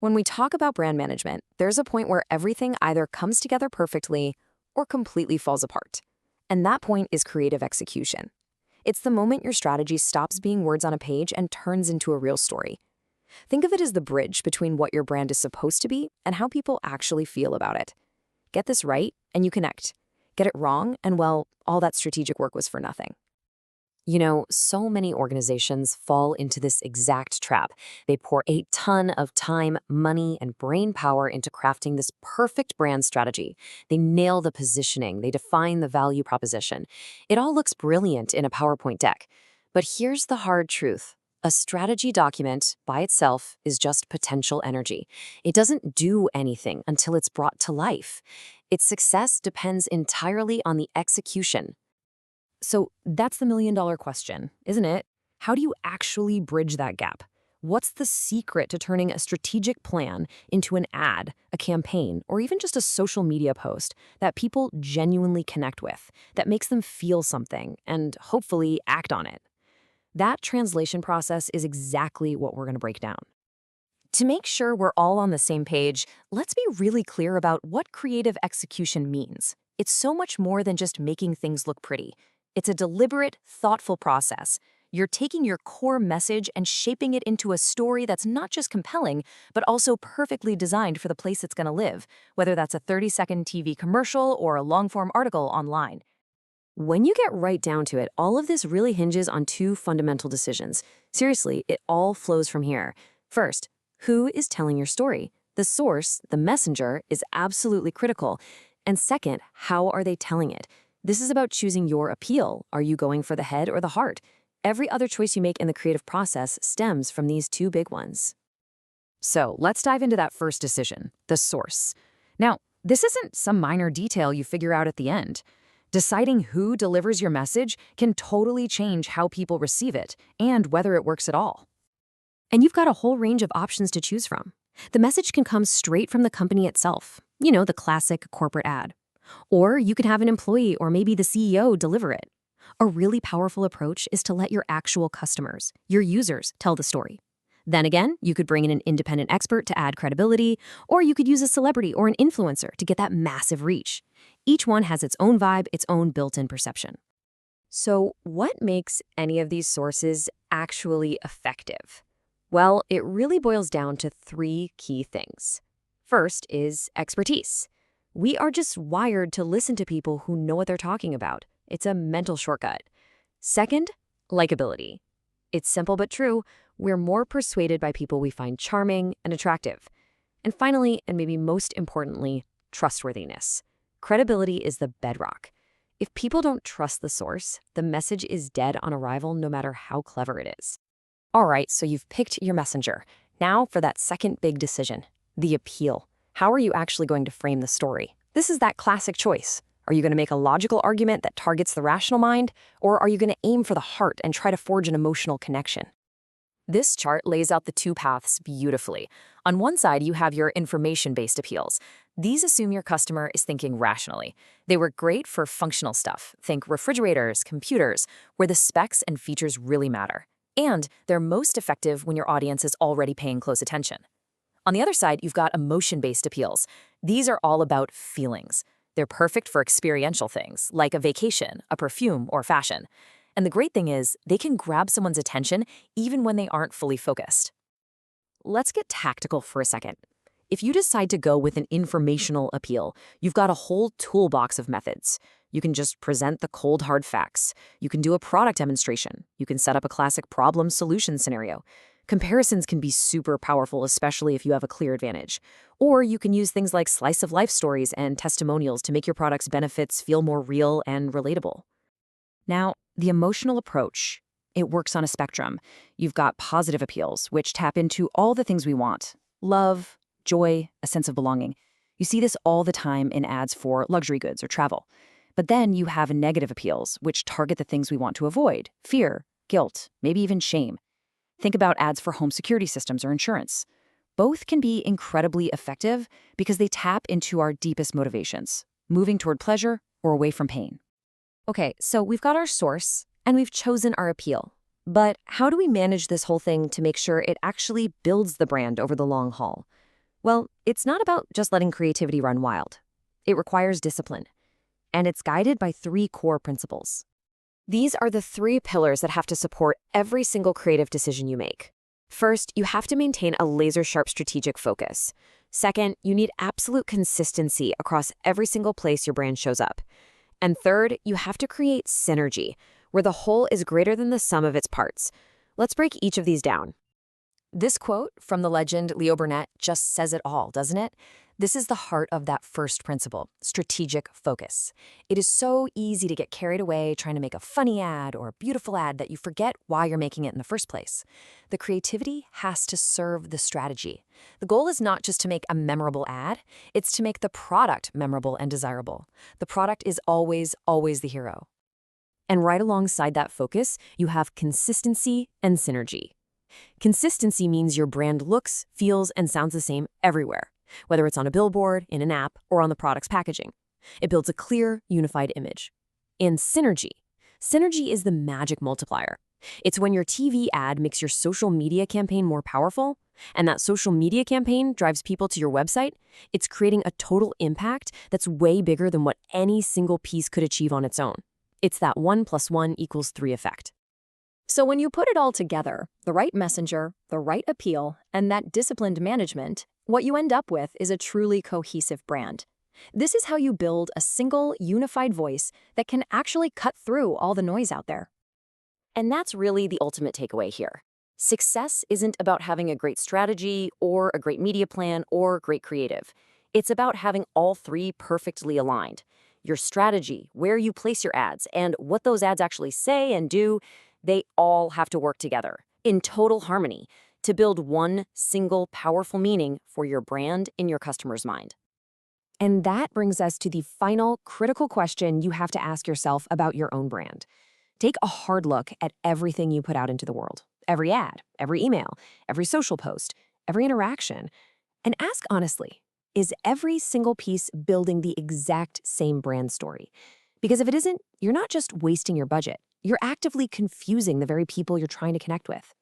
When we talk about brand management, there's a point where everything either comes together perfectly or completely falls apart. And that point is creative execution. It's the moment your strategy stops being words on a page and turns into a real story. Think of it as the bridge between what your brand is supposed to be and how people actually feel about it. Get this right, and you connect. Get it wrong, and well, all that strategic work was for nothing. You know, so many organizations fall into this exact trap. They pour a ton of time, money, and brain power into crafting this perfect brand strategy. They nail the positioning, they define the value proposition. It all looks brilliant in a PowerPoint deck. But here's the hard truth. A strategy document by itself is just potential energy. It doesn't do anything until it's brought to life. Its success depends entirely on the execution. So that's the million-dollar question, isn't it? How do you actually bridge that gap? What's the secret to turning a strategic plan into an ad, a campaign, or even just a social media post that people genuinely connect with, that makes them feel something and hopefully act on it? That translation process is exactly what we're going to break down. To make sure we're all on the same page, let's be really clear about what creative execution means. It's so much more than just making things look pretty. It's a deliberate, thoughtful process. You're taking your core message and shaping it into a story that's not just compelling, but also perfectly designed for the place it's going to live, whether that's a 30-second TV commercial or a long-form article online. When you get right down to it, all of this really hinges on two fundamental decisions. Seriously, it all flows from here. First, who is telling your story? The source, the messenger, is absolutely critical. And second, how are they telling it? This is about choosing your appeal. Are you going for the head or the heart? Every other choice you make in the creative process stems from these two big ones. So let's dive into that first decision, the source. Now, this isn't some minor detail you figure out at the end. Deciding who delivers your message can totally change how people receive it and whether it works at all. And you've got a whole range of options to choose from. The message can come straight from the company itself, the classic corporate ad. Or you could have an employee or maybe the CEO deliver it. A really powerful approach is to let your actual customers, your users, tell the story. Then again, you could bring in an independent expert to add credibility, or you could use a celebrity or an influencer to get that massive reach. Each one has its own vibe, its own built-in perception. So what makes any of these sources actually effective? Well, it really boils down to three key things. First is expertise. We are just wired to listen to people who know what they're talking about. It's a mental shortcut. Second, likability. It's simple but true. We're more persuaded by people we find charming and attractive. And finally, and maybe most importantly, trustworthiness. Credibility is the bedrock. If people don't trust the source, the message is dead on arrival no matter how clever it is. All right, so you've picked your messenger. Now for that second big decision, the appeal. How are you actually going to frame the story? This is that classic choice. Are you going to make a logical argument that targets the rational mind, or are you going to aim for the heart and try to forge an emotional connection? This chart lays out the two paths beautifully. On one side, you have your information-based appeals. These assume your customer is thinking rationally. They work great for functional stuff. Think refrigerators, computers, where the specs and features really matter. And they're most effective when your audience is already paying close attention. On the other side, you've got emotion-based appeals. These are all about feelings. They're perfect for experiential things, like a vacation, a perfume, or fashion. And the great thing is, they can grab someone's attention even when they aren't fully focused. Let's get tactical for a second. If you decide to go with an informational appeal, you've got a whole toolbox of methods. You can just present the cold, hard facts. You can do a product demonstration. You can set up a classic problem-solution scenario. Comparisons can be super powerful, especially if you have a clear advantage. Or you can use things like slice-of-life stories and testimonials to make your product's benefits feel more real and relatable. Now, the emotional approach, it works on a spectrum. You've got positive appeals, which tap into all the things we want. Love, joy, a sense of belonging. You see this all the time in ads for luxury goods or travel. But then you have negative appeals, which target the things we want to avoid: fear, guilt, maybe even shame. Think about ads for home security systems or insurance. Both can be incredibly effective because they tap into our deepest motivations, moving toward pleasure or away from pain. Okay, so we've got our source and we've chosen our appeal. But how do we manage this whole thing to make sure it actually builds the brand over the long haul? Well, it's not about just letting creativity run wild. It requires discipline, and it's guided by three core principles. These are the three pillars that have to support every single creative decision you make. First, you have to maintain a laser-sharp strategic focus. Second, you need absolute consistency across every single place your brand shows up. And third, you have to create synergy, where the whole is greater than the sum of its parts. Let's break each of these down. This quote from the legend Leo Burnett just says it all, doesn't it? This is the heart of that first principle, strategic focus. It is so easy to get carried away trying to make a funny ad or a beautiful ad that you forget why you're making it in the first place. The creativity has to serve the strategy. The goal is not just to make a memorable ad, it's to make the product memorable and desirable. The product is always, always the hero. And right alongside that focus, you have consistency and synergy. Consistency means your brand looks, feels, and sounds the same everywhere, whether it's on a billboard, in an app, or on the product's packaging. It builds a clear, unified image. And synergy. Synergy is the magic multiplier. It's when your TV ad makes your social media campaign more powerful, and that social media campaign drives people to your website. It's creating a total impact that's way bigger than what any single piece could achieve on its own. It's that 1 + 1 = 3 effect. So when you put it all together, the right messenger, the right appeal, and that disciplined management, what you end up with is a truly cohesive brand. This is how you build a single, unified voice that can actually cut through all the noise out there. And that's really the ultimate takeaway here. Success isn't about having a great strategy or a great media plan or great creative. It's about having all three perfectly aligned. Your strategy, where you place your ads, and what those ads actually say and do, they all have to work together in total harmony to build one single powerful meaning for your brand in your customer's mind. And that brings us to the final critical question you have to ask yourself about your own brand. Take a hard look at everything you put out into the world, every ad, every email, every social post, every interaction, and ask honestly, is every single piece building the exact same brand story? Because if it isn't, you're not just wasting your budget, you're actively confusing the very people you're trying to connect with.